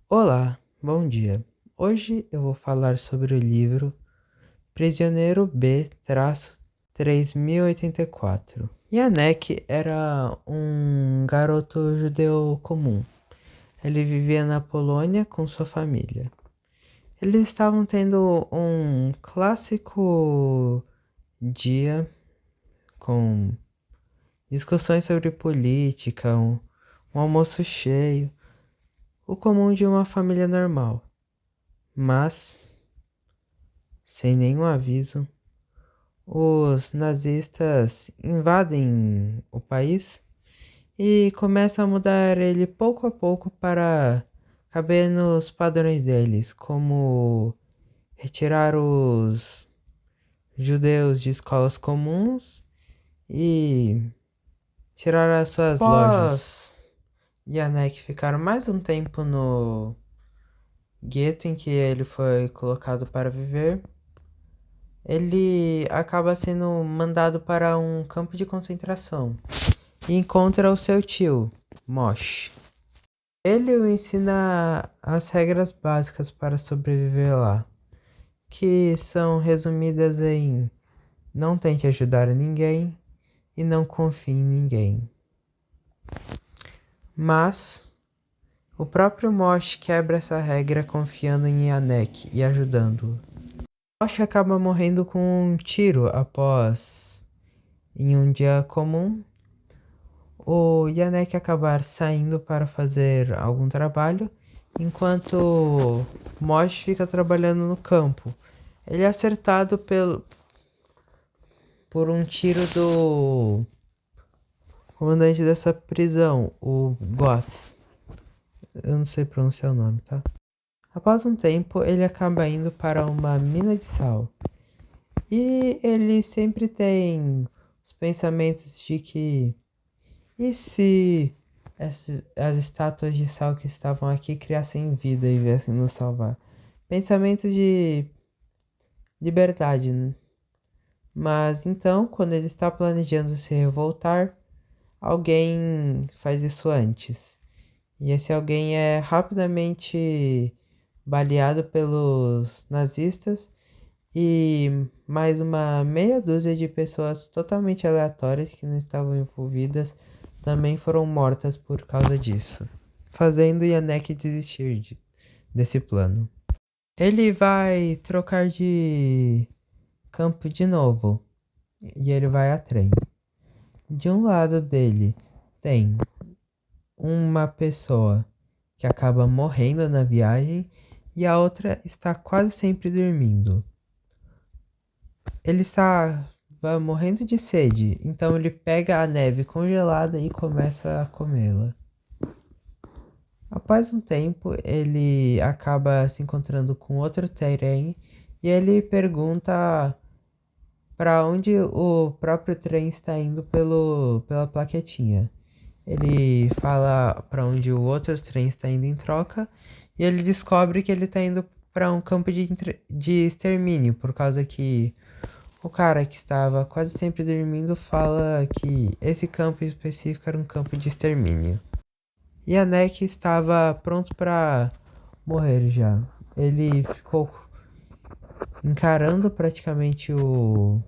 Olá, bom dia. Hoje eu vou falar sobre o livro Prisioneiro B-3084. Yanek era um garoto judeu comum. Ele vivia na Polônia com sua família. Eles estavam tendo um clássico dia com discussões sobre política, um almoço cheio, o comum de uma família normal. Mas, sem nenhum aviso, os nazistas invadem o país e começam a mudar ele pouco a pouco para caber nos padrões deles, como retirar os judeus de escolas comuns e tirar as suas lojas. Janek ficaram mais um tempo no gueto em que ele foi colocado para viver. Ele acaba sendo mandado para um campo de concentração e encontra o seu tio, Mosh. Ele o ensina as regras básicas para sobreviver lá, que são resumidas em não tente ajudar ninguém e não confie em ninguém. Mas o próprio Mosh quebra essa regra confiando em Yanek e ajudando-o. Mosh acaba morrendo com um tiro após, em um dia comum, o Yanek acabar saindo para fazer algum trabalho, enquanto Mosh fica trabalhando no campo. Ele é acertado por um tiro do comandante dessa prisão, o Goth. Eu não sei pronunciar o nome, tá? Após um tempo, ele acaba indo para uma mina de sal. E ele sempre tem os pensamentos de que e se as estátuas de sal que estavam aqui criassem vida e viessem nos salvar? Pensamento de liberdade, né? Mas então, quando ele está planejando se revoltar, alguém faz isso antes. E esse alguém é rapidamente baleado pelos nazistas e mais uma meia dúzia de pessoas totalmente aleatórias que não estavam envolvidas também foram mortas por causa disso, fazendo Yanek desistir desse plano. Ele vai trocar de campo de novo e ele vai a trem. De um lado dele tem uma pessoa que acaba morrendo na viagem e a outra está quase sempre dormindo. Ele está morrendo de sede, então ele pega a neve congelada e começa a comê-la. Após um tempo, ele acaba se encontrando com outro trem e ele pergunta para onde o próprio trem está indo pela plaquetinha. Ele fala para onde o outro trem está indo em troca e ele descobre que ele está indo para um campo de extermínio, por causa que o cara que estava quase sempre dormindo fala que esse campo específico era um campo de extermínio. E a Neck estava pronto para morrer já. Ele ficou encarando praticamente o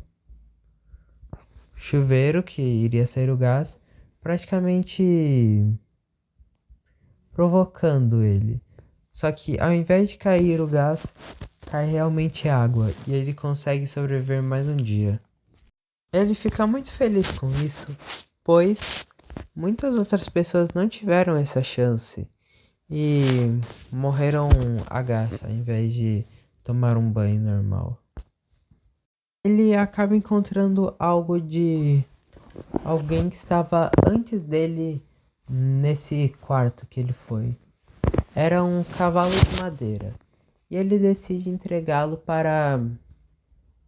chuveiro que iria sair o gás, praticamente provocando ele. Só que ao invés de cair o gás, cai realmente água e ele consegue sobreviver mais um dia. Ele fica muito feliz com isso, pois muitas outras pessoas não tiveram essa chance e morreram a gás ao invés de tomar um banho normal. Ele acaba encontrando algo de alguém que estava antes dele nesse quarto que ele foi. Era um cavalo de madeira e ele decide entregá-lo para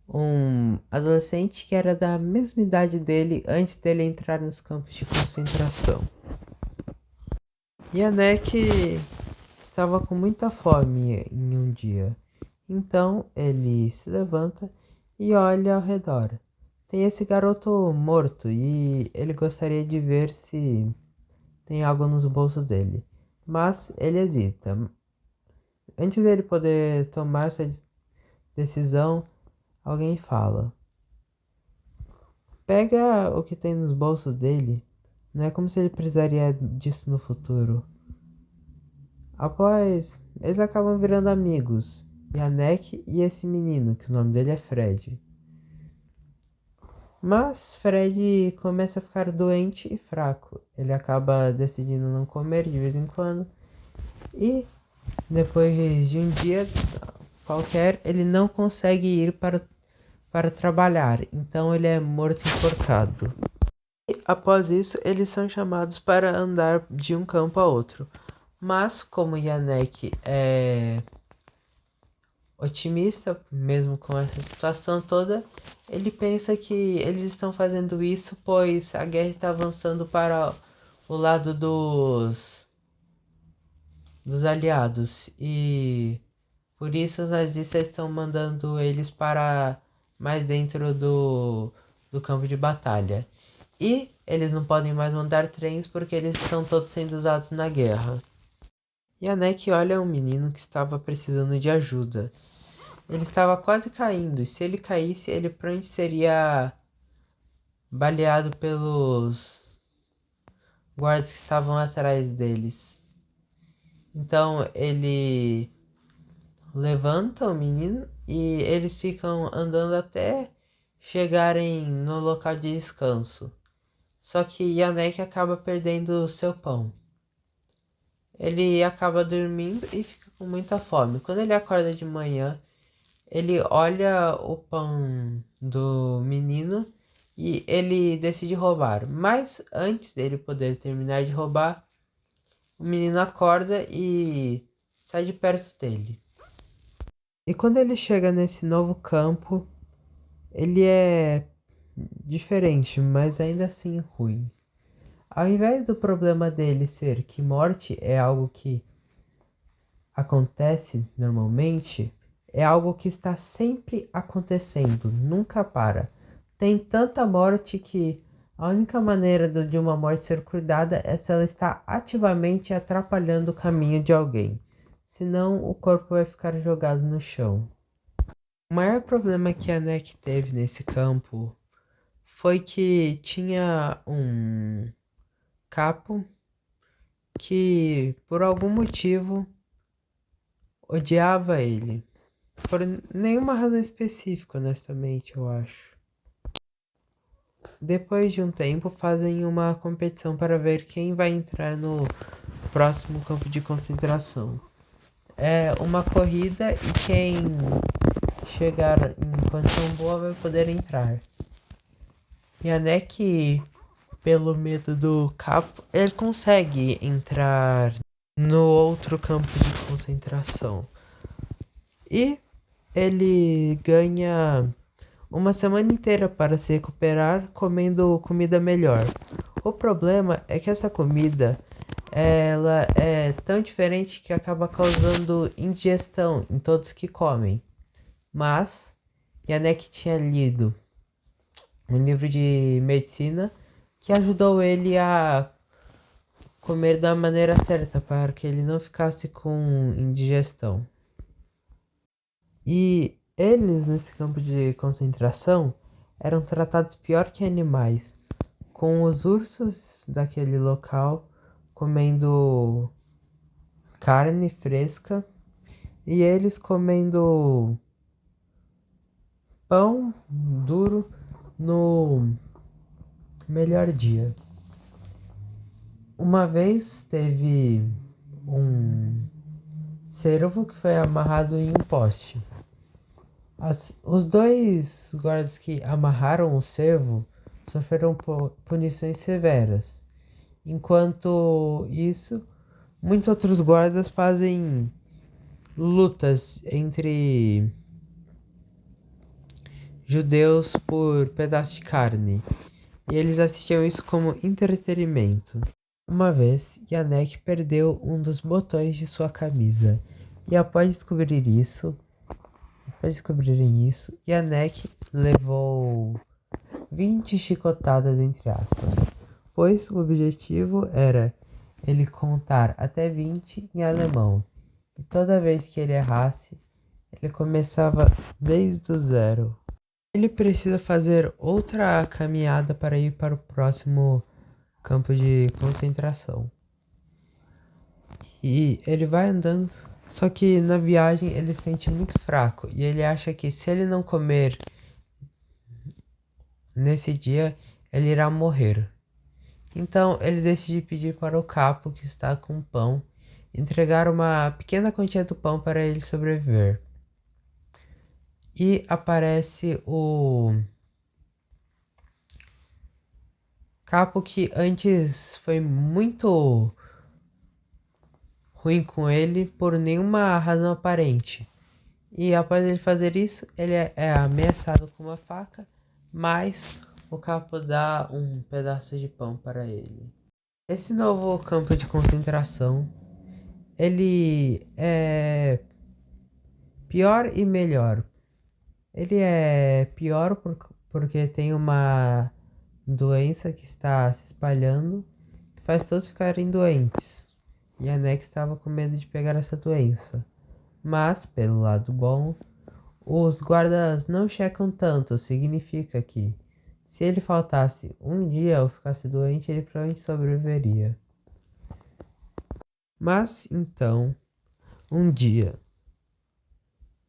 um adolescente que era da mesma idade dele antes dele entrar nos campos de concentração. Yanek estava com muita fome em um dia, então ele se levanta e olha ao redor. Tem esse garoto morto e ele gostaria de ver se tem algo nos bolsos dele, mas ele hesita. Antes dele poder tomar essa decisão, alguém fala: pega o que tem nos bolsos dele. Não é como se ele precisaria disso no futuro. Após, eles acabam virando amigos. Yannick e esse menino, que o nome dele é Fred. Mas Fred começa a ficar doente e fraco. Ele acaba decidindo não comer de vez em quando. E depois de um dia qualquer, ele não consegue ir para trabalhar. Então ele é morto enforcado. E após isso, eles são chamados para andar de um campo a outro. Mas como Yannick é otimista, mesmo com essa situação toda, ele pensa que eles estão fazendo isso pois a guerra está avançando para o lado dos aliados e por isso os nazistas estão mandando eles para mais dentro do campo de batalha. E eles não podem mais mandar trens porque eles estão todos sendo usados na guerra. Yannick olha um menino que estava precisando de ajuda. Ele estava quase caindo, e se ele caísse, ele provavelmente seria baleado pelos guardas que estavam atrás deles. Então ele levanta o menino e eles ficam andando até chegarem no local de descanso. Só que Yannick acaba perdendo seu pão. Ele acaba dormindo e fica com muita fome. Quando ele acorda de manhã, ele olha o pão do menino e ele decide roubar. Mas antes dele poder terminar de roubar, o menino acorda e sai de perto dele. E quando ele chega nesse novo campo, ele é diferente, mas ainda assim ruim. Ao invés do problema dele ser que morte é algo que acontece normalmente, é algo que está sempre acontecendo, nunca para. Tem tanta morte que a única maneira de uma morte ser cuidada é se ela está ativamente atrapalhando o caminho de alguém. Senão o corpo vai ficar jogado no chão. O maior problema que a NEC teve nesse campo foi que tinha um capo que por algum motivo odiava ele. Por nenhuma razão específica, honestamente, eu acho. Depois de um tempo, fazem uma competição para ver quem vai entrar no próximo campo de concentração. É uma corrida e quem chegar em condição boa vai poder entrar. Yannick, pelo medo do capo, ele consegue entrar no outro campo de concentração. E ele ganha uma semana inteira para se recuperar comendo comida melhor. O problema é que essa comida ela é tão diferente que acaba causando indigestão em todos que comem. Mas Yannick tinha lido um livro de medicina que ajudou ele a comer da maneira certa para que ele não ficasse com indigestão. E eles, nesse campo de concentração, eram tratados pior que animais, com os ursos daquele local comendo carne fresca e eles comendo pão duro no melhor dia. Uma vez teve um cervo que foi amarrado em um poste. Os dois guardas que amarraram o cervo sofreram punições severas. Enquanto isso, muitos outros guardas fazem lutas entre judeus por pedaço de carne. E eles assistiam isso como entretenimento. Uma vez, Yannick perdeu um dos botões de sua camisa. E após descobrirem isso, Yannick levou 20 chicotadas entre aspas, pois o objetivo era ele contar até 20 em alemão. E toda vez que ele errasse, ele começava desde o zero. Ele precisa fazer outra caminhada para ir para o próximo campo de concentração. E ele vai andando, só que na viagem ele se sente muito fraco e ele acha que se ele não comer nesse dia, ele irá morrer. Então ele decide pedir para o capo que está com pão entregar uma pequena quantia do pão para ele sobreviver. E aparece o capo que antes foi muito ruim com ele por nenhuma razão aparente. E após ele fazer isso, ele é ameaçado com uma faca, mas o capo dá um pedaço de pão para ele. Esse novo campo de concentração, ele é pior e melhor. Ele é pior porque tem uma doença que está se espalhando, que faz todos ficarem doentes. E a Nex estava com medo de pegar essa doença. Mas, pelo lado bom, os guardas não checam tanto. Significa que, se ele faltasse um dia ou ficasse doente, ele provavelmente sobreviveria. Mas, então, um dia,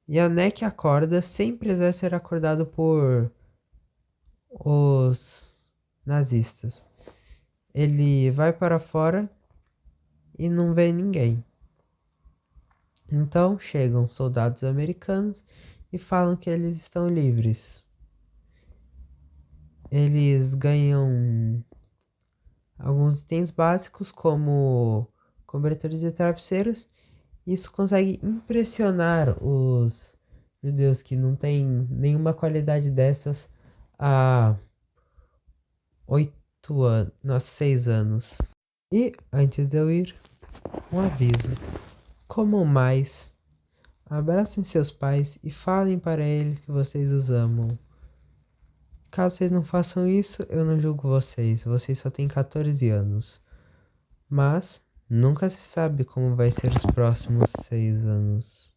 Yannick acorda sem precisar ser acordado por os nazistas. Ele vai para fora e não vê ninguém. Então chegam soldados americanos e falam que eles estão livres. Eles ganham alguns itens básicos como cobertores e travesseiros. Isso consegue impressionar os judeus que não têm nenhuma qualidade dessas há 6 anos. E antes de eu ir, um aviso. Comam mais, abracem seus pais e falem para eles que vocês os amam. Caso vocês não façam isso, eu não julgo vocês. Vocês só têm 14 anos. Mas nunca se sabe como vai ser os próximos 6 anos.